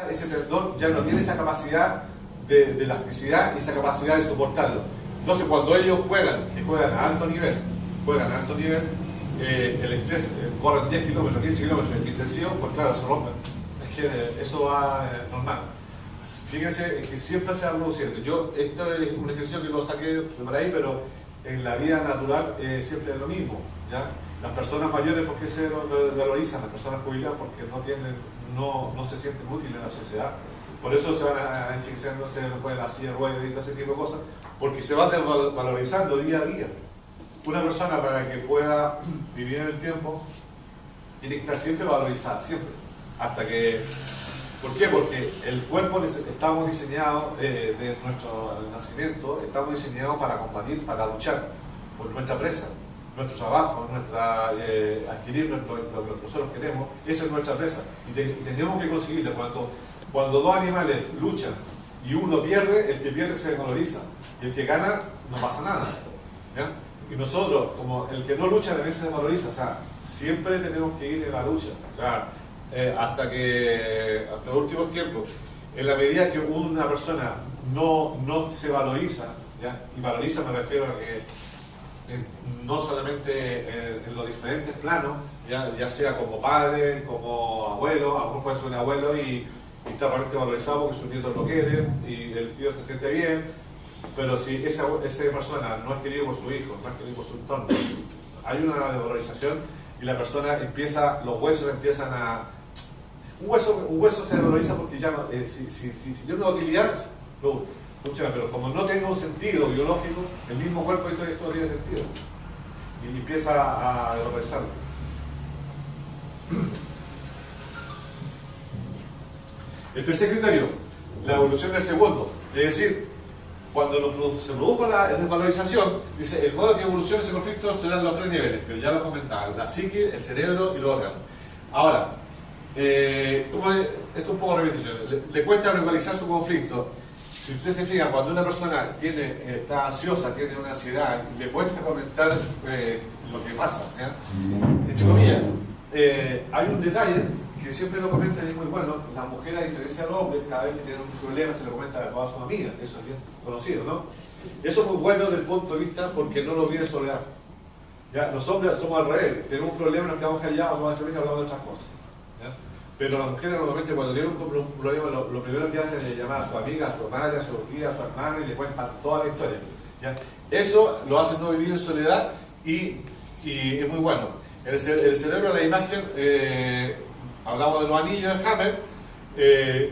ese tendón ya no tiene esa capacidad de elasticidad y esa capacidad de soportarlo. Entonces cuando ellos juegan, que juegan a alto nivel, el estrés, corren 10 kilómetros, 15 kilómetros intensivos, pues claro, se rompen. Es que eso va normal. Fíjense que siempre se va reduciendo. Esto es un ejercicio que lo saqué de por ahí, pero en la vida natural siempre es lo mismo, ¿ya? Las personas mayores, ¿por qué se valorizan? Las personas jubiladas, porque no se sienten útiles en la sociedad. Por eso se van enchiqueciendo, se ponen la silla de ruedas y todo ese tipo de cosas, porque se va valorizando día a día. Una persona, para que pueda vivir en el tiempo, tiene que estar siempre valorizada, siempre. Hasta que... ¿Por qué? Porque el cuerpo estamos diseñados, de nuestro nacimiento, estamos diseñados para combatir, para luchar por nuestra presa, nuestro trabajo, adquirir lo que nosotros queremos. Eso es nuestra presa. Y tenemos que conseguirlo. Cuando dos animales luchan y uno pierde, el que pierde se desvaloriza. Y el que gana, no pasa nada, ¿ya? Y nosotros, como el que no lucha, también se desvaloriza. O sea, siempre tenemos que ir en la lucha. ¿Ya? Hasta los últimos tiempos, en la medida que una persona no se valoriza, ¿ya? Y valoriza me refiero a que no solamente en los diferentes planos, ya sea como padre, como abuelo, a lo mejor puede ser un abuelo y está realmente valorizado porque sus nietos lo quieren y el tío se siente bien, pero si esa persona no es querido por su hijo, no es querido por su entorno, hay una desvalorización y la persona los huesos empiezan a... Un hueso se valoriza porque ya no, si tiene una utilidad, funciona, pero como no tiene un sentido biológico, el mismo cuerpo dice que esto no tiene sentido y empieza a desvalorizarlo. El tercer criterio, la evolución del segundo, es decir, cuando se produjo la desvalorización, dice, el modo que evoluciona ese conflicto serán los tres niveles, pero ya lo comentaba, la psique, el cerebro y los órganos. Ahora, esto es un poco repetición, le cuesta verbalizar su conflicto. Si ustedes se fijan, cuando una persona está ansiosa, tiene una ansiedad, le cuesta comentar lo que pasa, ¿ya? Entre comillas, hay un detalle que siempre lo comentan y es muy bueno. La mujer, a diferencia del hombre, cada vez que tiene un problema se lo comenta a todas sus amigas, eso es bien conocido, ¿no? Eso es muy bueno desde el punto de vista porque no lo vive soledad. ¿Ya? Los hombres somos al revés, tenemos un problema, nos quedamos callados, no hablamos de otras cosas, ¿ya? Pero las mujeres normalmente cuando tienen un problema lo primero que hacen es llamar a su amiga, a su madre, a su tía, a su hermano y le cuentan toda la historia, ¿ya? Eso lo hace no vivir en soledad y es muy bueno. El cerebro, la imagen, hablamos de los anillos de Hammer,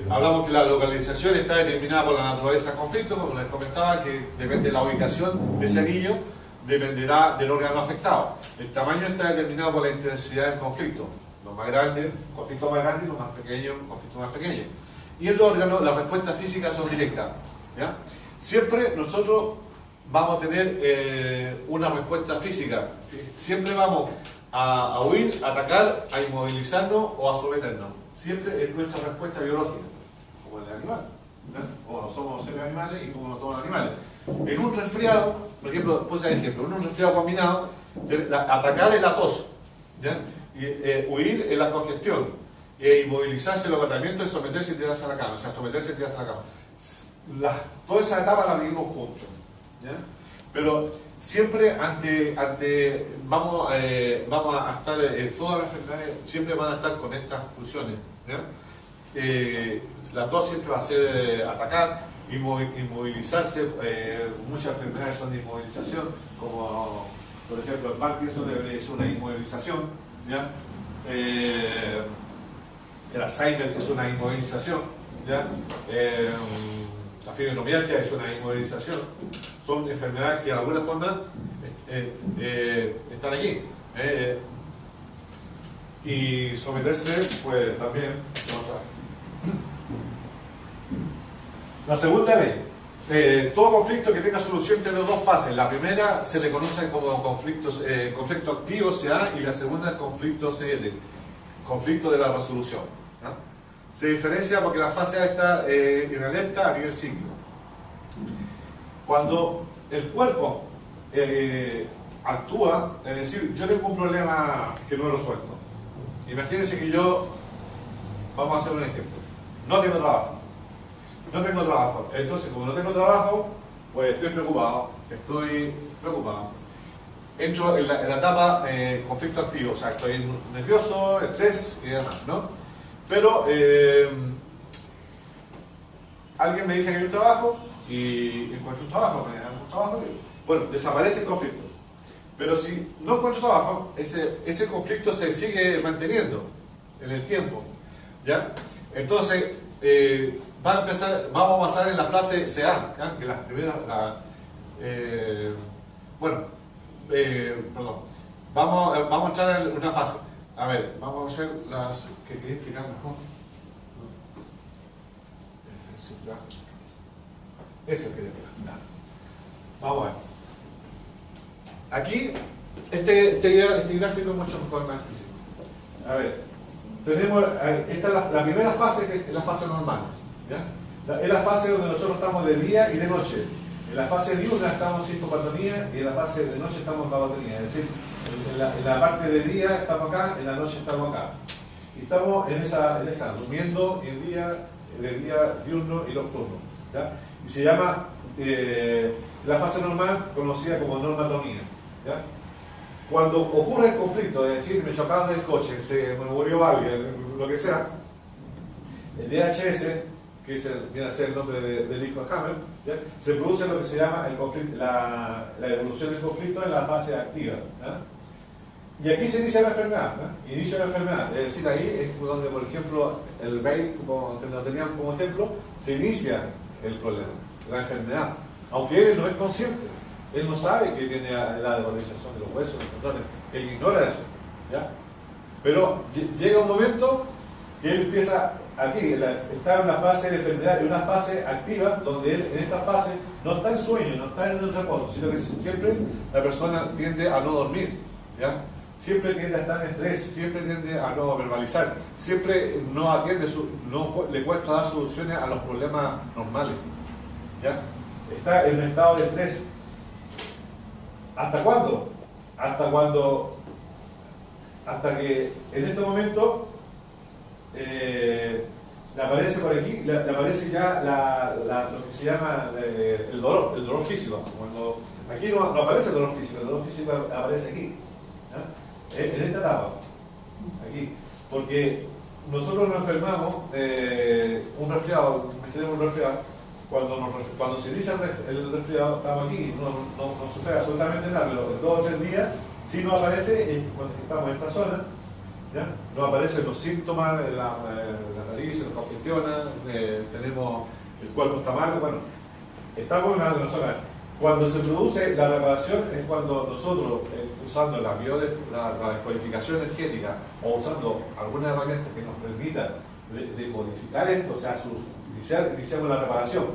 hablamos que la localización está determinada por la naturaleza del conflicto, como les comentaba, que depende de la ubicación de ese anillo, dependerá del órgano afectado. El tamaño está determinado por la intensidad del conflicto. Los más grandes, conflictos más grandes, y los más pequeños, conflictos más pequeños. Y en los órganos, las respuestas físicas son directas, ¿ya? Siempre nosotros vamos a tener una respuesta física. Siempre vamos a huir, a atacar, a inmovilizarnos o a someternos. Siempre es nuestra respuesta biológica, como el animal, ¿ya? O somos seres animales y como no todos los animales. En un resfriado, por ejemplo, puse el ejemplo, en un resfriado combinado, atacar es la tos, ¿ya? Y, huir es la congestión, inmovilizarse el agotamiento es someterse y tirarse a la cama, o sea, someterse y tirarse a la cama. Toda esa etapa la vivimos juntos, ¿ya? Pero siempre vamos a estar, todas las enfermedades siempre van a estar con estas funciones, ¿ya? La tos siempre va a ser atacar, inmovilizarse, muchas enfermedades son de inmovilización, como por ejemplo el Parkinson es una inmovilización, ¿ya? El Alzheimer es una inmovilización, ¿ya? La fibromialgia es una inmovilización. Son enfermedades que de alguna forma están allí. Y someterse, pues también, vamos a ver. La segunda ley. Todo conflicto que tenga solución tiene dos fases. La primera se le conoce como conflicto activo, CA, y la segunda es conflicto CL, conflicto de la resolución, ¿no? Se diferencia porque la fase A está inalerta a nivel psíquico. Cuando el cuerpo actúa, es decir, yo tengo un problema que no he resuelto. Imagínense que vamos a hacer un ejemplo. no tengo trabajo. No tengo trabajo. Entonces, como no tengo trabajo, pues estoy preocupado. Entro en la etapa conflicto activo, o sea, estoy nervioso, estrés y demás, ¿no? Pero alguien me dice que hay un trabajo y encuentro un trabajo, me dan un trabajo y, bueno, desaparece el conflicto. Pero si no encuentro trabajo, ese conflicto se sigue manteniendo en el tiempo, ¿ya? Entonces, vamos a pasar en la frase SEAN, ¿ya? Que las primeras, perdón, vamos a entrar en una fase. A ver, vamos a hacer las que quería explicar mejor. Eso quería explicar. Vamos a ver. Aquí, este gráfico es mucho mejor, más explícito. A ver, tenemos, esta es la primera fase, que es la fase normal, ¿ya? Es la fase donde nosotros estamos de día y de noche. En la fase diurna estamos en hipopatonía y en la fase de noche estamos en vagotonía. Es decir, en la parte de día estamos acá, en la noche estamos acá. Y estamos en esa durmiendo en el día diurno y nocturno, ¿ya? Y se llama la fase normal conocida como normatonía, ¿ya? Cuando ocurre el conflicto, es decir, me chocaron el coche, me murió alguien, lo que sea, el DHS, que viene a ser el nombre del hijo de Hammer, ¿ya? Se produce lo que se llama el conflicto, la evolución del conflicto en la fase activa, ¿ya? Y aquí se inicia la enfermedad, ¿no? Inicio de la enfermedad, es decir, ahí es donde, por ejemplo, el BEI, como lo tenían como ejemplo, se inicia el problema, la enfermedad, aunque él no es consciente, él no sabe que tiene la desvalorización de los huesos, los tendones, él ignora eso, ¿ya? Pero llega un momento que él empieza, aquí, está en una fase de enfermedad, en una fase activa, donde él en esta fase no está en sueño, no está en un reposo, sino que siempre la persona tiende a no dormir, ¿ya? Siempre tiende a estar en estrés, siempre tiende a no verbalizar, siempre no atiende, le cuesta dar soluciones a los problemas normales, ¿ya? Está en un estado de estrés. ¿Hasta cuándo? Hasta que en este momento le aparece por aquí, le aparece ya lo que se llama el dolor físico. Cuando aquí no aparece el dolor físico aparece aquí, ¿ya? En esta etapa, aquí, porque nosotros nos enfermamos un resfriado, imaginemos un resfriado. Cuando se inicia el resfriado, estamos aquí, no sucede absolutamente nada, pero en 2 o 3 días, si no aparece, cuando estamos en esta zona, ¿ya? No aparecen los síntomas, la nariz se nos congestiona, tenemos, el cuerpo está mal, bueno, estamos en una zona. Cuando se produce la reparación es cuando nosotros, usando la descodificación energética o usando algunas herramientas que nos permitan decodificar esto, o sea, iniciamos la reparación.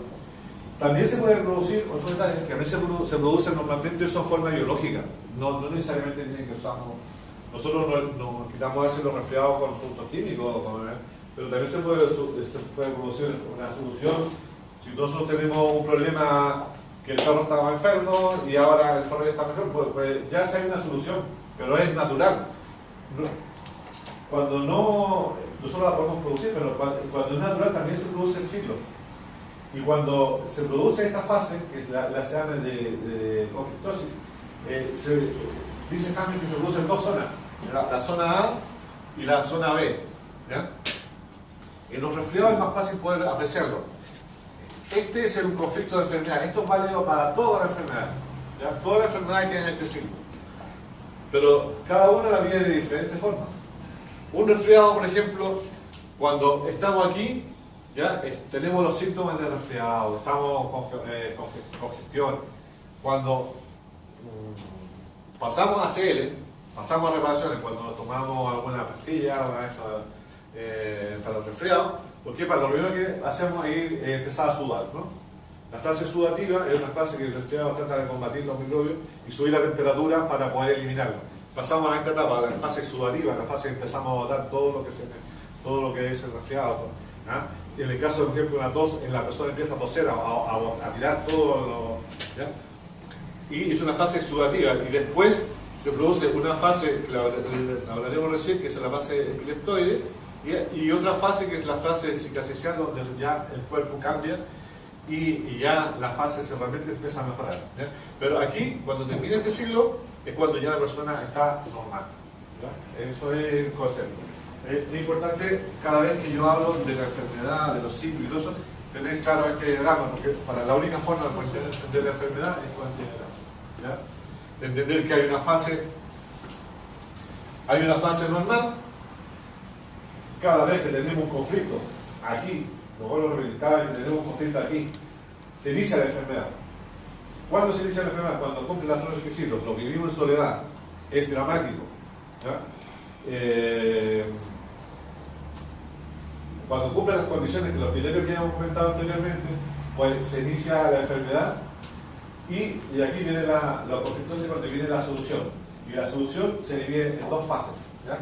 También se puede producir otros detalles que a veces se producen normalmente son formas biológicas, no necesariamente tienen que usarnos. Nosotros nos quitamos a veces los resfriados con productos químicos, pero también se puede producir una solución. Si nosotros tenemos un problema que el perro estaba enfermo y ahora el perro ya está mejor, pues ya hay una solución, pero es natural. Cuando no, nosotros la podemos producir, pero cuando es natural también se produce el ciclo. Y cuando se produce esta fase, que es la SEAN de conflictosis, dice también que se producen 2 zonas, la zona A y la zona B, ¿ya? En los resfriados es más fácil poder apreciarlo. Este es un conflicto de enfermedad, esto es válido para toda la enfermedad, ¿ya? Todas las enfermedades tienen este ciclo, pero cada una la vive de diferentes formas. Un resfriado, por ejemplo, cuando estamos aquí, ¿ya? Tenemos los síntomas de resfriado, estamos con congestión. Cuando pasamos a CL, pasamos a reparaciones, cuando nos tomamos alguna pastilla para el resfriado, porque para lo primero que hacemos es empezar a sudar, ¿no? La fase sudativa es una fase que el resfriado trata de combatir los microbios y subir la temperatura para poder eliminarlo. Pasamos a esta etapa, la fase sudativa, la fase que empezamos a botar todo lo que es el resfriado, ¿no? Y en el caso, por ejemplo, de una tos, la persona empieza a toser, a tirar todo lo, ¿ya? Y es una fase sudativa, y después se produce una fase, que la hablaremos recién, que es la fase epileptoide, Y otra fase que es la fase cicatricial, donde ya el cuerpo cambia y ya la fase realmente empieza a mejorar, ¿ya? Pero aquí, cuando termina este ciclo, es cuando ya la persona está normal, ¿ya? Eso es el concepto. Es importante, cada vez que yo hablo de la enfermedad, de los ciclos y todo eso, tener claro este diagrama, porque para la única forma de poder entender la enfermedad es con este diagrama, ¿ya? De entender que hay una fase normal. Cada vez que tenemos un conflicto aquí, lo vuelvo a repetir, cada vez que tenemos un conflicto aquí, se inicia la enfermedad. ¿Cuándo se inicia la enfermedad? Cuando cumple los tres requisitos. Lo que vivimos en soledad es dramático, ¿ya? Cuando cumple las condiciones que los criterios que hemos comentado anteriormente, pues se inicia la enfermedad y aquí viene los conflictos, donde viene la solución. Y la solución se divide en dos fases, ¿ya?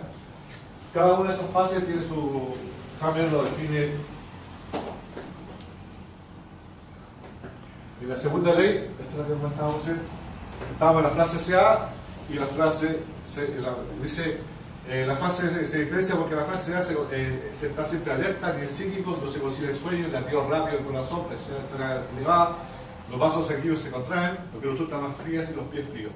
Cada una de esas fases tiene su... Hammer lo define en la segunda ley. Esta es la que comentábamos hacer. Estábamos en la frase CA y la frase dice la fase se diferencia porque la frase CA se está siempre alerta, ni el psíquico, no se concilia el sueño, el latido rápido del corazón, presión arterial elevada, los vasos sanguíneos se contraen, lo que resulta más frías y los pies fríos.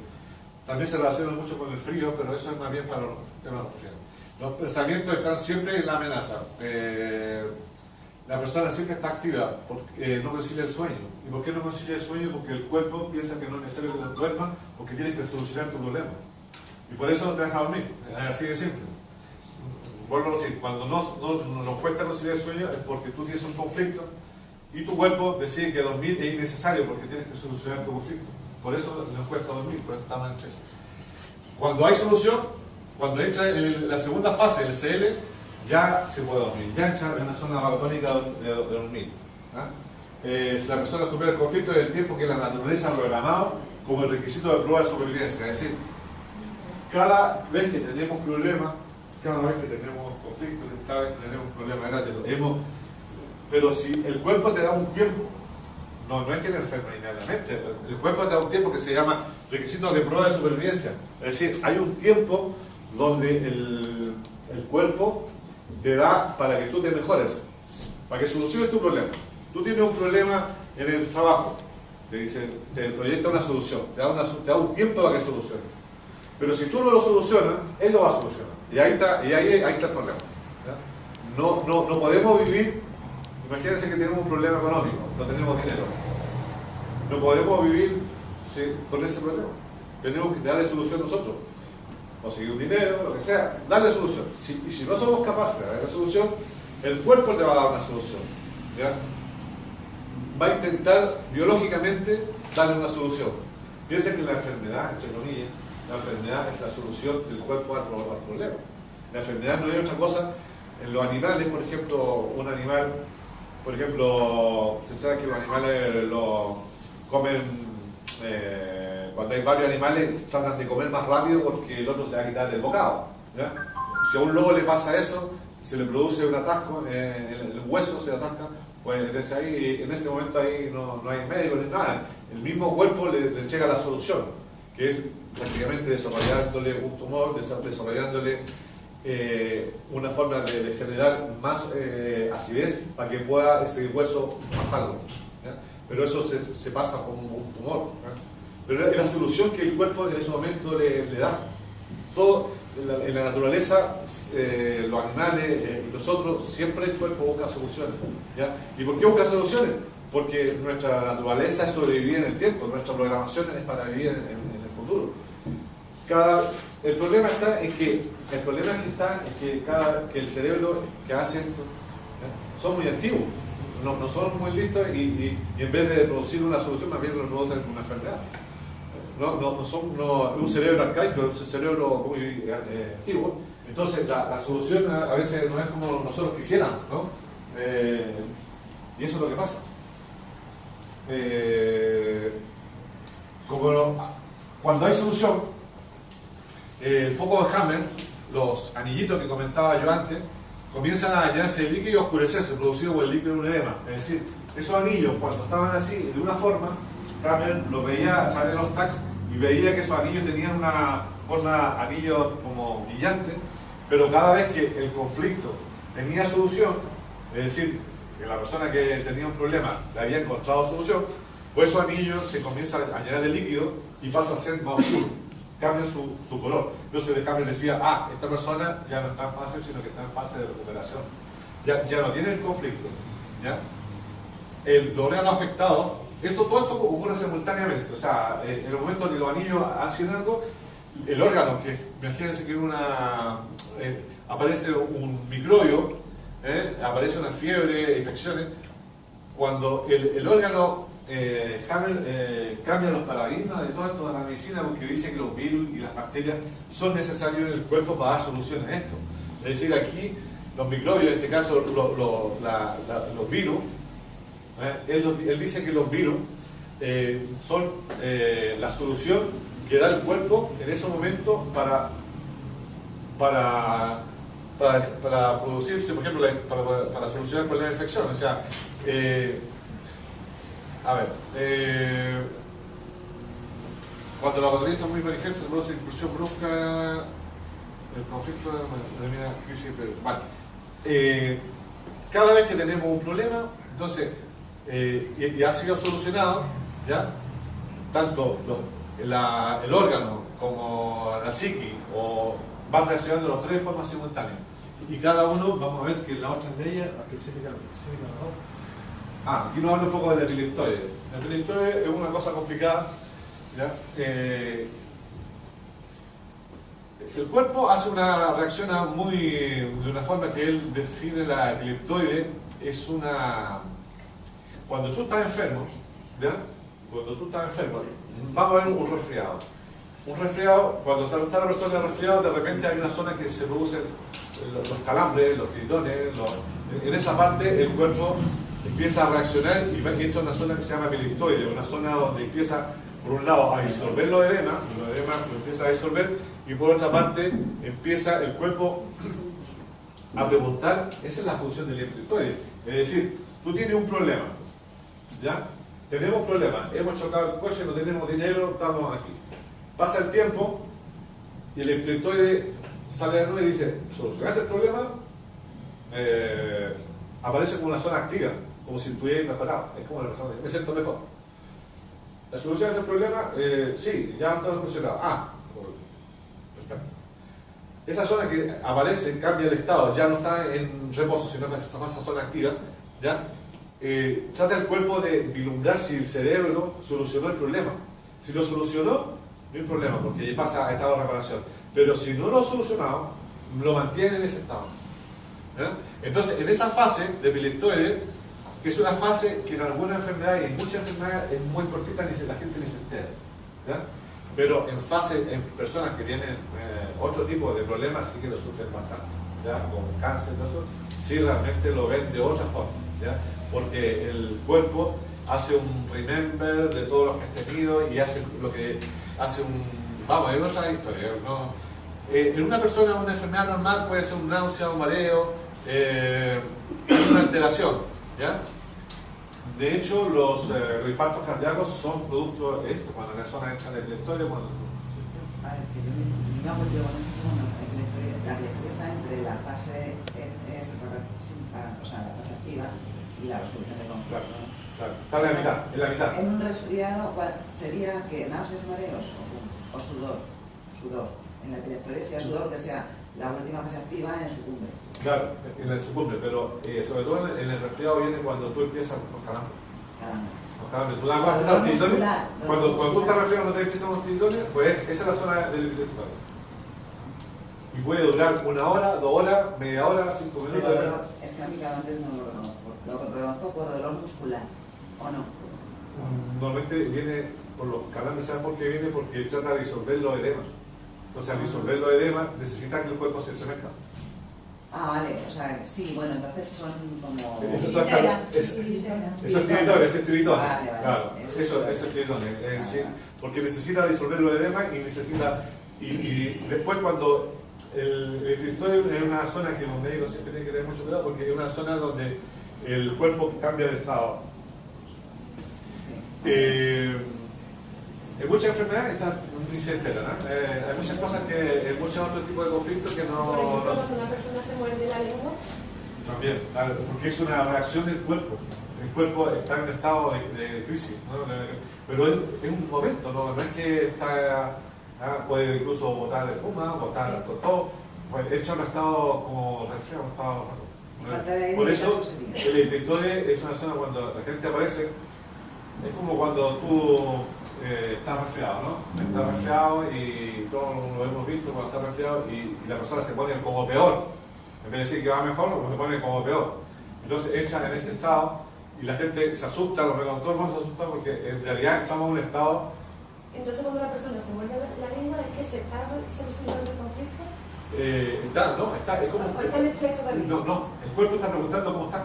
También se relaciona mucho con el frío, pero eso es más bien para los temas resfriados. Los pensamientos están siempre en la amenaza. La persona siempre está activa porque no concilia el sueño. ¿Y por qué no concilia el sueño? Porque el cuerpo piensa que no es necesario que duermas porque tienes que solucionar tu problema. Y por eso no te dejas dormir. Es así de simple. Vuelvo a decir, cuando nos cuesta conciliar el sueño es porque tú tienes un conflicto y tu cuerpo decide que dormir es innecesario porque tienes que solucionar tu conflicto. Por eso nos cuesta dormir, por eso estamos en estrés. Cuando hay solución, cuando entra la segunda fase, el CL, ya se puede dormir, ya entra en una zona maratónica de dormir, ¿eh? Si la persona supera el conflicto en el tiempo que la naturaleza ha programado como el requisito de prueba de supervivencia, es decir, cada vez que tenemos problemas, cada vez que tenemos conflictos, cada vez que tenemos problemas grandes, pero si el cuerpo te da un tiempo, no es que te enferma inmediatamente, el cuerpo te da un tiempo que se llama requisito de prueba de supervivencia, es decir, hay un tiempo donde el cuerpo te da para que tú te mejores, para que soluciones tu problema. Tú tienes un problema en el trabajo, te proyecta una solución, te da un tiempo para que soluciones. Pero si tú no lo solucionas, él lo va a solucionar. Y ahí está el problema, ¿ya? No podemos vivir, imagínense que tenemos un problema económico, no tenemos dinero. No podemos vivir con ese problema. Tenemos que darle solución nosotros. Conseguir un dinero, lo que sea, darle solución. Y si no somos capaces de darle solución, el cuerpo te va a dar una solución, ¿ya? Va a intentar biológicamente darle una solución. Piensa que la enfermedad, entre comillas, la enfermedad es la solución del cuerpo al problema. La enfermedad no es otra cosa. En los animales, por ejemplo, un animal, por ejemplo, usted sabe que los animales lo comen, cuando hay varios animales tratan de comer más rápido porque el otro se va a quitar del bocado, ¿ya? Si a un lobo le pasa eso, se le produce un atasco, el hueso se atasca, pues desde ahí, en este momento ahí no hay médico ni nada, el mismo cuerpo le llega la solución, que es prácticamente desarrollándole un tumor, desarrollándole una forma de generar más acidez para que pueda ese hueso pasarlo, ¿ya? Pero eso se pasa como un tumor, ¿ya? Pero es la solución que el cuerpo en ese momento le da. Todo, en la naturaleza, los animales y nosotros, siempre el cuerpo busca soluciones, ¿ya? ¿Y por qué busca soluciones? Porque nuestra naturaleza es sobrevivir en el tiempo, nuestra programación es para vivir en el futuro. El problema es que el cerebro que hace esto, ¿ya? Son muy antiguos, no son muy listos y en vez de producir una solución, más bien producen una enfermedad. Es un cerebro arcaico, es un cerebro muy antiguo. Entonces la solución a veces no es como nosotros quisiéramos, ¿no? Y eso es lo que pasa. Cuando hay solución, el foco de Hammer, los anillitos que comentaba yo antes, comienzan a llenarse de líquido y oscurecerse, producido por el líquido de un edema. Es decir, esos anillos, cuando estaban así, de una forma, Hammer lo veía a través de los tags y veía que esos anillos tenían una forma, anillos como brillante, pero cada vez que el conflicto tenía solución, es decir, que la persona que tenía un problema le había encontrado solución, pues esos anillos se comienzan a llenar de líquido y pasa a ser más oscuro, cambia su color. Entonces el cambio decía, ah, esta persona ya no está en fase, sino que está en fase de recuperación. Ya no tiene el conflicto. ¿Ya? Los órganos afectados, todo esto ocurre simultáneamente, o sea, en el momento que los anillos hacen algo, el órgano, que imagínense que aparece un microbio, aparece una fiebre, infecciones, cuando el órgano cambia los paradigmas de todo esto de la medicina, porque dice que los virus y las bacterias son necesarios en el cuerpo para dar solución a esto. Es decir, aquí los microbios, en este caso los virus, él dice que los virus son la solución que da el cuerpo en ese momento para producirse, por ejemplo, para solucionar problemas de infección. O sea, cuando la batería está muy manifiesta, se produce inclusión brusca, el conflicto de la crisis. Vale. Cada vez que tenemos un problema, entonces, y ha sido solucionado, ¿ya? Tanto el órgano como la psiqui van reaccionando los tres de forma simultánea. Y cada uno, vamos a ver que la otra de ellas, aquí nos habla un poco del epileptoide. El epileptoide es una cosa complicada, ¿ya? El cuerpo hace una reacción de una forma que él define la epileptoide, cuando tú estás enfermo, ¿ya? Cuando tú estás enfermo, vamos a ver un resfriado. Un resfriado, cuando está la persona resfriado, de repente hay una zona que se producen los calambres, los tiritones, en esa parte el cuerpo empieza a reaccionar y entra a una zona que se llama epileptoide, una zona donde empieza, por un lado, a disolver los edemas lo empieza a disolver, y por otra parte empieza el cuerpo a preguntar. Esa es la función del epileptoide. Es decir, tú tienes un problema, ¿ya? Tenemos problemas, hemos chocado el coche, no tenemos dinero, estamos aquí. Pasa el tiempo y el epileptoide sale de nuevo y dice, ¿solucionaste el problema? Aparece como una zona activa, como si estuvierais mejorado. Es como la persona, me siento mejor. ¿La solución a este problema? Sí, ya está solucionado. Perfecto. Esa zona que aparece, cambia el estado, ya no está en reposo, sino que está en esa zona activa, ¿ya? Trata el cuerpo de vislumbrar si el cerebro solucionó el problema. Si lo solucionó, no hay problema, porque pasa a estado de reparación. Pero si no lo ha solucionado, lo mantiene en ese estado. ¿Ya? Entonces, en esa fase de epileptoide, que es una fase que en algunas enfermedades y en muchas enfermedades es muy cortita, la gente ni se entera. ¿Ya? Pero en personas que tienen otro tipo de problemas, sí que lo sufren bastante. ¿Ya? Con cáncer, todo eso, sí realmente lo ven de otra forma. ¿Ya? Porque el cuerpo hace un remember de todo lo que has tenido y hace vamos, es otra historia, ¿no? En una persona, una enfermedad normal puede ser un náusea, un mareo, una alteración, ¿ya? De hecho, los infartos cardíacos son producto de esto, cuando la persona entra en el epileptoide. La epileptoide está entre la fase la fase activa y la resolución de conflicto. Claro, está en la mitad. En un resfriado, ¿cuál sería que náuseas, mareos o sudor? En la epileptoide sea sudor, que sea la última fase activa en su cumbre. Claro, en su cumbre, pero sobre todo en el resfriado viene cuando tú empiezas con calambres. Cuando tú estás resfriado no te empiezan los tiritones, pues esa es la zona del epileptoide. Y puede durar 1 hora, 2 horas, media hora, 5 minutos. Pero es que a mí cada antes no lo reconozco. Lo reconozco por dolor muscular, ¿o no? Normalmente viene por los calambres. ¿Sabes por qué viene? Porque trata de disolver los edemas. O sea, disolver los edemas necesita que el cuerpo se mezcla. Vale, o sea, sí, bueno, entonces son como... Eso es tiritón. Vale, claro, eso es tiritón. Sí, porque necesita disolver los edemas y necesita... Y después cuando el epileptoide es una zona que los médicos siempre tienen que tener mucho cuidado, porque es una zona donde el cuerpo cambia de estado. En muchas enfermedades ni se enteran, hay muchas cosas que, en muchos otros tipos de conflictos que no... Por ejemplo, cuando una persona se muerde la lengua. También, claro, porque es una reacción del cuerpo. El cuerpo está en un estado de crisis, ¿no? Pero es un momento, no es que está, puede incluso botar espuma, botar todo, pues entra en un estado como resfriado, un estado. Por eso el epictoide es una zona cuando la gente aparece, es como cuando tú estás resfriado, ¿no? Estás resfriado y todos lo hemos visto cuando estás resfriado y la persona se pone como peor. En vez de decir que va mejor, se pone como peor. Entonces entran en este estado y la gente se asusta, todo el mundo se asusta porque en realidad estamos en un estado. Entonces cuando la persona se muerde la lengua, ¿es que se está solucionando el conflicto? Es como. ¿O está en estrés todavía? No, el cuerpo está preguntando cómo está.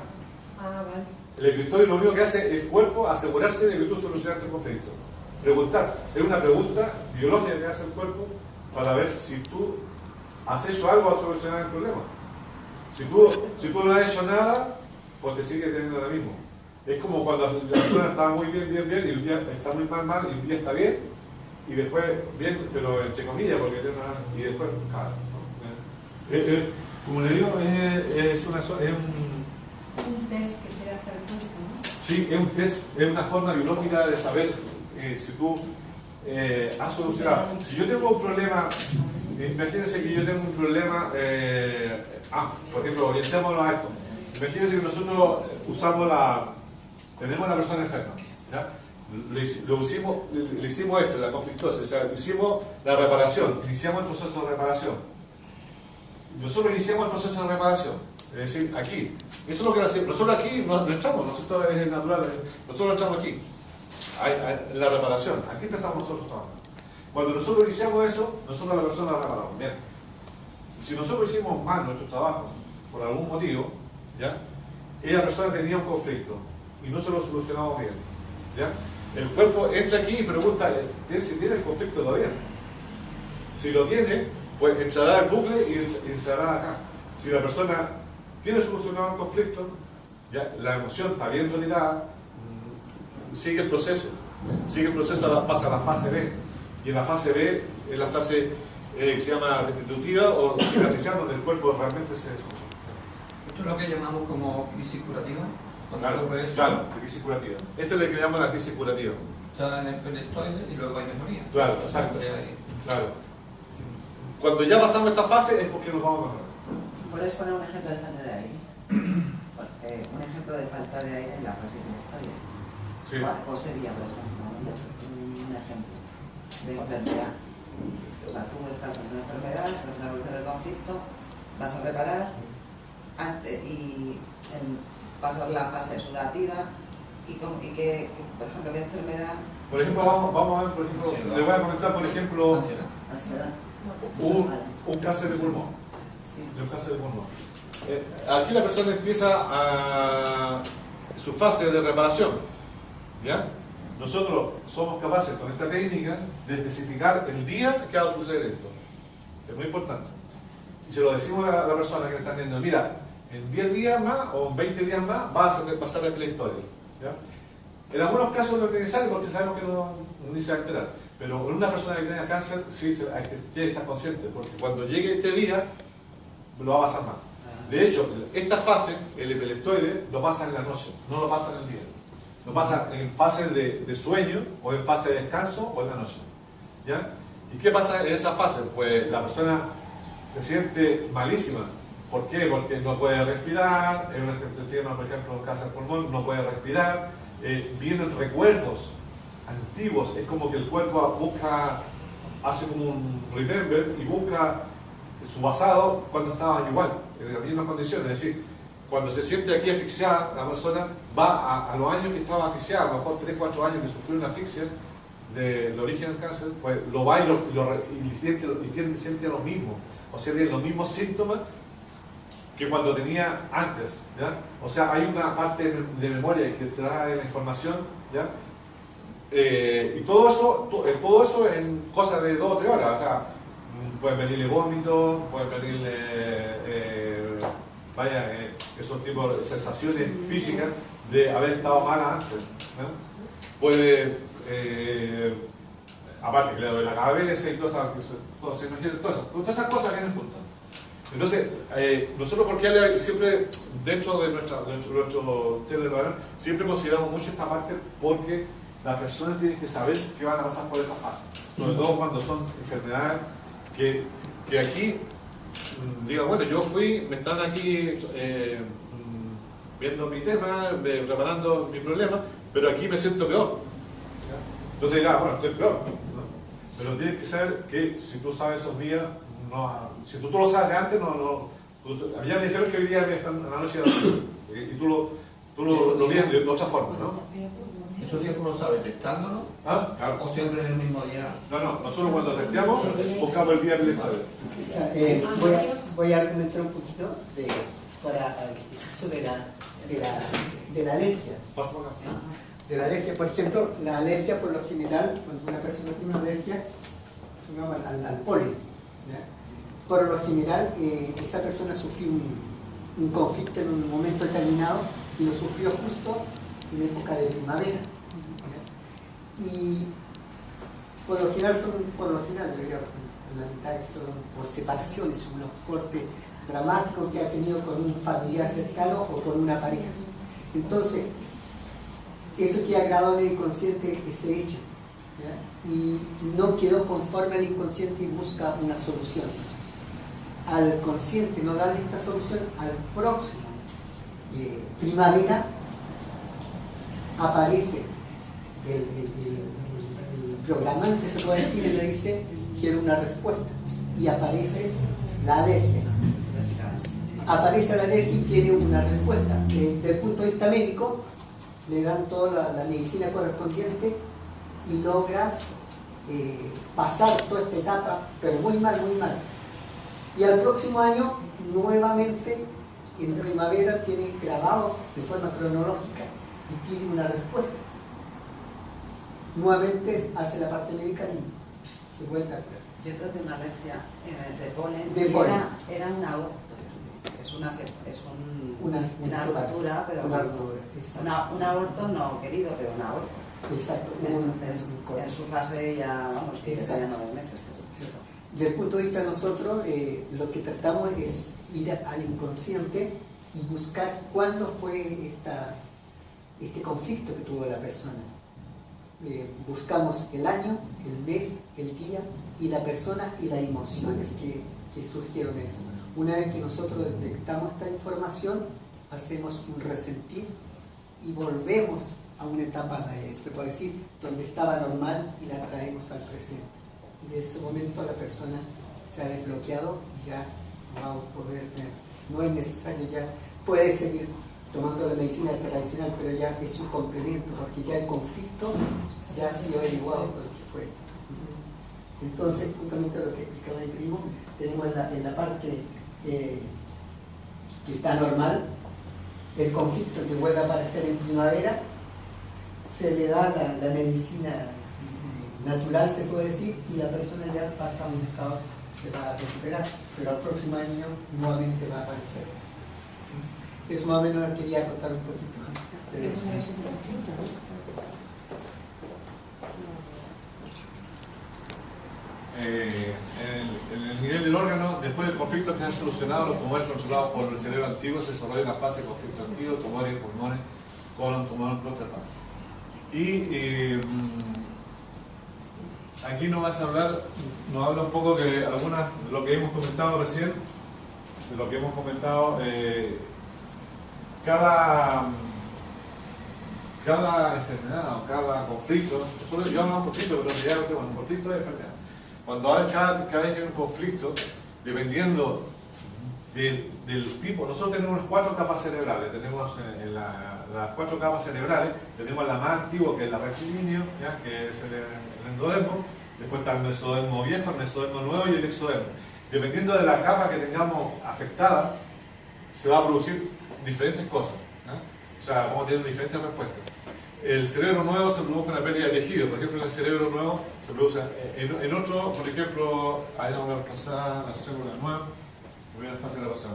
Ah, vale. El epictoide lo único que hace es el cuerpo asegurarse de que tú solucionaste el conflicto. Preguntar. Es una pregunta biológica que hace el cuerpo para ver si tú has hecho algo a solucionar el problema. Si tú no has hecho nada, pues te sigue teniendo lo mismo. Es como cuando la persona está muy bien, y un día está muy mal, y un día está bien, y después bien, pero entre comillas, porque tiene una, y después, claro. Como le digo, es Un test que será terapéutico, ¿no? sí, es un test, es una forma biológica de saber si tú has solucionado. Si yo tengo un problema, imagínense que yo tengo un problema, por ejemplo, orientémoslo a esto. Imagínense que nosotros tenemos a la persona enferma, ¿ya? Le hicimos esto, la conflictosis, o sea, hicimos la reparación, iniciamos el proceso de reparación. Nosotros iniciamos el proceso de reparación, es decir, aquí. Eso es lo que hacemos. Nosotros aquí no entramos, nosotros es natural, nosotros entramos aquí, en la reparación. Aquí empezamos nosotros trabajando. Cuando nosotros iniciamos eso, nosotros a la persona la reparamos. Bien. Si nosotros hicimos mal nuestro trabajo, por algún motivo, ¿ya? La persona tenía un conflicto y no se lo solucionamos bien, ¿ya? El cuerpo entra aquí y pregunta si tiene el conflicto todavía. Si lo tiene, pues entrará el bucle y entrará acá. Si la persona tiene solucionado el conflicto, ya la emoción está bien retirada, sigue el proceso, pasa a la fase B. Y en la fase B es la fase que se llama restitutiva o cicatrizante, donde el cuerpo realmente se soluciona. Esto es lo que llamamos como crisis curativa. Claro, crisis curativa. Esto es lo que llamamos la crisis curativa. Está en el pelectoide y luego hay mejoría. Claro, exacto. Claro. Cuando ya pasamos esta fase es porque nos vamos a mejorar. ¿Puedes poner un ejemplo de falta de aire? Un ejemplo de falta de aire en la fase curativa. Sí. ¿Cuál sería, por ejemplo, un ejemplo de enfermedad? O sea, tú estás en una enfermedad, estás en la evolución del conflicto, vas a reparar y pasar la fase sudativa y que, por ejemplo, ¿qué enfermedad? Por ejemplo, vamos a ver, por ejemplo, le voy a comentar, por ejemplo, Ansiedad. un cáncer de pulmón. Sí. Un cáncer de pulmón. Aquí la persona empieza su fase de reparación, ¿ya? Nosotros somos capaces con esta técnica de especificar el día que va a suceder esto. Es muy importante. Y se lo decimos a la persona que le está viendo, mira, en 10 días más o en 20 días más vas a pasar el pelectoide, ¿ya? En algunos casos no es necesario porque sabemos que no ni se va a enterar. Pero en una persona que tenga cáncer, sí hay que estar consciente, porque cuando llegue este día, lo va a pasar mal. De hecho, esta fase, el epileptoide, lo pasa en la noche, no lo pasa en el día. Lo pasa en fase de sueño, o en fase de descanso, o en la noche. ¿Ya? ¿Y qué pasa en esa fase? Pues la persona se siente malísima. ¿Por qué? Porque no puede respirar, tiene, por ejemplo, cáncer de pulmón, no puede respirar, vienen recuerdos antiguos, es como que el cuerpo hace como un remember y busca su pasado cuando estaba igual, en las mismas condiciones. Es decir, cuando se siente aquí asfixiada, la persona va a los años que estaba asfixiada, a lo mejor 3 o 4 años que sufrió una asfixia del origen del cáncer, pues lo va y siente lo mismo, o sea, tiene los mismos síntomas que cuando tenía antes, ¿ya? O sea, hay una parte de memoria que trae la información, ¿ya? Y todo eso en cosas de 2 o 3 horas. Acá pueden venirle vómitos, pueden venirle esos tipos de sensaciones físicas de haber estado mala antes, ¿no? Puede, aparte que le duele la cabeza y todas esas cosas que no importan. Entonces, nosotros porque siempre, dentro de nuestro telenovela, siempre consideramos mucho esta parte porque las personas tienen que saber que van a pasar por esa fase. Sobre todo cuando son enfermedades que aquí, diga, bueno, yo fui, me están aquí viendo mi tema, preparando mi problema, pero aquí me siento peor. Entonces dirá, bueno, estoy peor. ¿No? Pero tienes que saber que si tú sabes esos días, si tú lo sabes de antes, ya me dijeron que hoy día en la noche y tú lo ves de otra forma, ¿no? ¿Esos días tú lo sabes testándolo? ¿Ah? Claro. ¿O siempre es el mismo día? No, nosotros cuando testeamos buscamos el día que les cabe. Voy a argumentar un poquito para el caso de la alergia. Pasa por acá. De la alergia, por ejemplo, la alergia por lo general, cuando una persona tiene una alergia, se llama al polen. ¿Ya? Por lo general, esa persona sufrió un conflicto en un momento determinado y lo sufrió justo en época de primavera. ¿Ya? Y por lo general, en la mitad son por separaciones, unos cortes dramáticos que ha tenido con un familiar cercano o con una pareja. Entonces, eso queda grabado en el inconsciente, ese hecho, ¿ya? Y no quedó conforme al inconsciente y busca una solución. Al consciente no darle esta solución, al próximo primavera aparece el programante, se puede decir, y le dice quiero una respuesta, y aparece la alergia. Aparece la alergia y quiere una respuesta. Desde el punto de vista médico, le dan toda la medicina correspondiente y logra pasar toda esta etapa, pero muy mal, muy mal. Y al próximo año, nuevamente, en primavera, tiene grabado de forma cronológica y pide una respuesta. Nuevamente hace la parte médica y se vuelve a curar. Yo creo que una alergia de polen, era un aborto. Una rotura, pero un aborto no querido, pero un aborto. Exacto. En su fase ya, vamos, que ya 9 meses. Desde el punto de vista de nosotros, lo que tratamos es ir al inconsciente y buscar cuándo fue este conflicto que tuvo la persona. Buscamos el año, el mes, el día y la persona y las emociones que surgieron eso. Una vez que nosotros detectamos esta información, hacemos un resentir y volvemos a una etapa, se puede decir, donde estaba normal y la traemos al presente. Y de ese momento la persona se ha desbloqueado y ya no va a poder tener. No es necesario ya, puede seguir tomando la medicina tradicional, pero ya es un complemento, porque ya el conflicto ya ha sido averiguado por lo que fue. Entonces, justamente lo que explicaba el primo, tenemos en la parte que está normal, el conflicto que vuelve a aparecer en primavera, se le da la medicina natural, se puede decir, y la persona ya pasa a un estado, se va a recuperar, pero al próximo año nuevamente va a aparecer. Eso más o menos lo quería contar un poquito. En el nivel del órgano, después del conflicto que han solucionado, los tumores controlados por el cerebro antiguo se desarrollan en la fase de conflicto antiguo, tumores, pulmones, colon, tumor, próstata. Y aquí nos habla un poco de lo que hemos comentado recién, de lo que hemos comentado, cada enfermedad o cada conflicto, nosotros llamamos conflicto, pero en realidad no un conflicto de enfermedad. Cuando cada vez que hay un conflicto, dependiendo del tipo, nosotros tenemos 4 capas cerebrales, tenemos en las 4 capas cerebrales, tenemos la más antigua que es la rectilíneo, ¿ya? Que es el endodermo, después está el mesodermo viejo, el mesodermo nuevo y el exodermo. Dependiendo de la capa que tengamos afectada, se va a producir diferentes cosas, ¿no? O sea, vamos a tener diferentes respuestas. El cerebro nuevo se produce una pérdida de tejido, por ejemplo, en el cerebro nuevo se produce, en otro, por ejemplo, ahí vamos a pasar la célula nueva, voy a la fase de la pasada,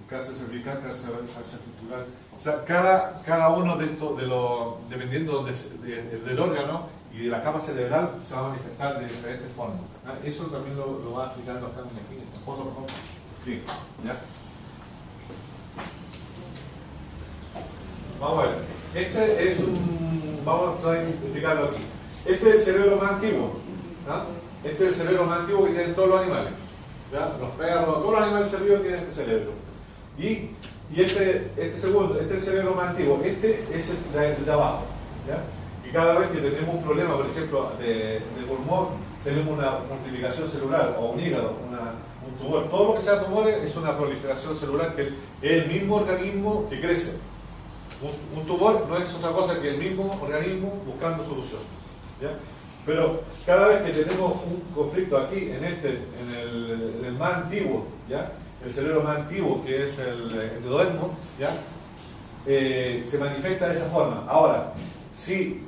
cáncer cervical, cáncer estructural. O sea, cada uno de estos, dependiendo del órgano y de la capa cerebral, se va a manifestar de diferentes formas, ¿no? Eso también lo va explicando acá en aquí, en foto, por favor. Fin, ¿ya? Vamos a ver. Este es un... Vamos a explicarlo aquí. Este es el cerebro más antiguo. ¿Ya? Este es el cerebro más antiguo que tienen todos los animales. ¿Ya? Los perros, todos los animales vivos tienen este cerebro. Y este segundo, este es el cerebro más antiguo. Este es el de abajo. ¿Ya? Y cada vez que tenemos un problema, por ejemplo, de pulmón, tenemos una multiplicación celular o un hígado, un tumor. Todo lo que sea tumores es una proliferación celular, que es el mismo organismo que crece. Un tumor no es otra cosa que el mismo organismo buscando solución. ¿Ya? Pero cada vez que tenemos un conflicto aquí, en el más antiguo, ¿ya? El cerebro más antiguo, que es el endodermo, ¿ya? Se manifiesta de esa forma. Ahora, si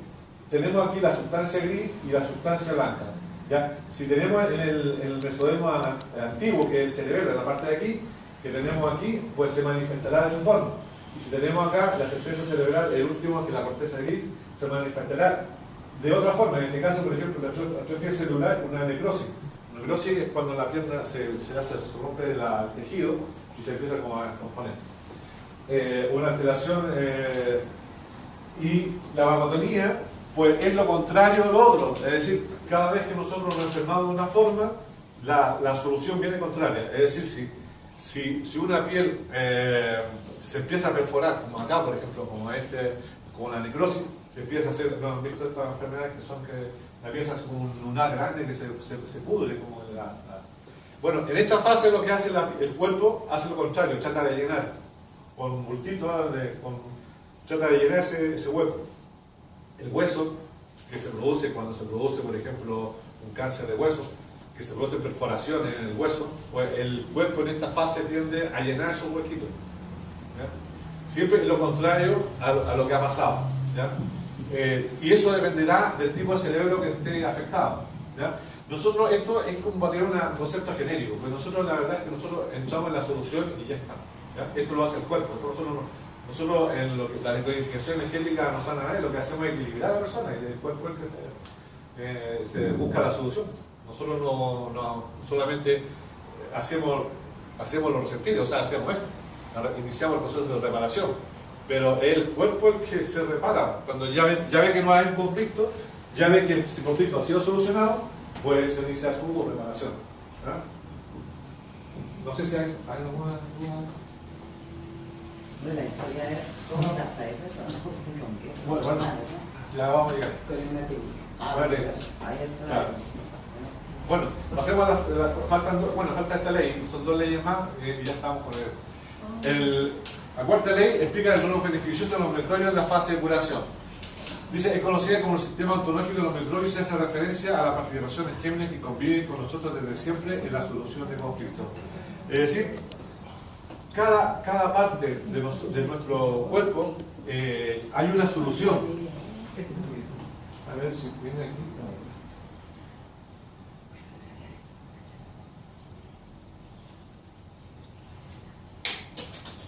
tenemos aquí la sustancia gris y la sustancia blanca, ¿ya? Si tenemos en el mesodermo antiguo, que es el cerebro, la parte de aquí, que tenemos aquí, pues se manifestará de esa forma. Y si tenemos acá la corteza cerebral, el último, que es la corteza gris, se manifestará de otra forma. En este caso, por ejemplo, la atrofia celular, una necrosis. Una necrosis es cuando la pierna se rompe el tejido y se empieza como a descomponer. Una alteración y la vagotonía, pues es lo contrario de lo otro. Es decir, cada vez que nosotros nos enfermamos de una forma, la solución viene contraria. Es decir, si una piel se empieza a perforar, como acá, por ejemplo, como la necrosis, se empieza a hacer, ¿no han visto estas enfermedades que son que la piel es un lunar grande que se pudre? Como Bueno, en esta fase lo que hace el cuerpo hace lo contrario, trata de llenar con bultitos, trata de llenar ese hueco. El hueso, que se produce cuando se produce, por ejemplo, un cáncer de hueso, que se producen perforaciones en el hueso, pues el cuerpo en esta fase tiende a llenar esos huequitos. ¿Ya? Siempre lo contrario a lo que ha pasado. ¿Ya? Y eso dependerá del tipo de cerebro que esté afectado. ¿Ya? Nosotros, esto es como tener un concepto genérico, porque nosotros la verdad es que nosotros entramos en la solución y ya está. ¿Ya? Esto lo hace el cuerpo. Nosotros en la decodificación energética no sana nada, lo que hacemos es equilibrar a la persona y el cuerpo es que se busca la solución. Nosotros no solamente hacemos los receptores, o sea, hacemos esto, iniciamos el proceso de reparación, pero es el cuerpo el que se repara. Cuando ya ve que no hay un conflicto, ya ve que si el conflicto ha sido solucionado, pues se inicia su reparación. ¿Verdad? No sé si hay alguna duda. Bueno, la historia es cómo adaptáis eso, ¿no? ¿Con qué? Bueno, Semanas, ¿no? Ya vamos a llegar. Con una técnica. Vale. Pues, ahí está. Claro. Bueno, pasemos a falta esta ley, son 2 leyes más y ya estamos con la cuarta ley explica el rol beneficioso de los microbios en la fase de curación. Dice, es conocida como el sistema ontológico de los microbios y hace referencia a la participación de gérmenes que conviven con nosotros desde siempre en la solución de conflictos. Es decir, cada parte de nuestro cuerpo hay una solución. A ver si viene aquí.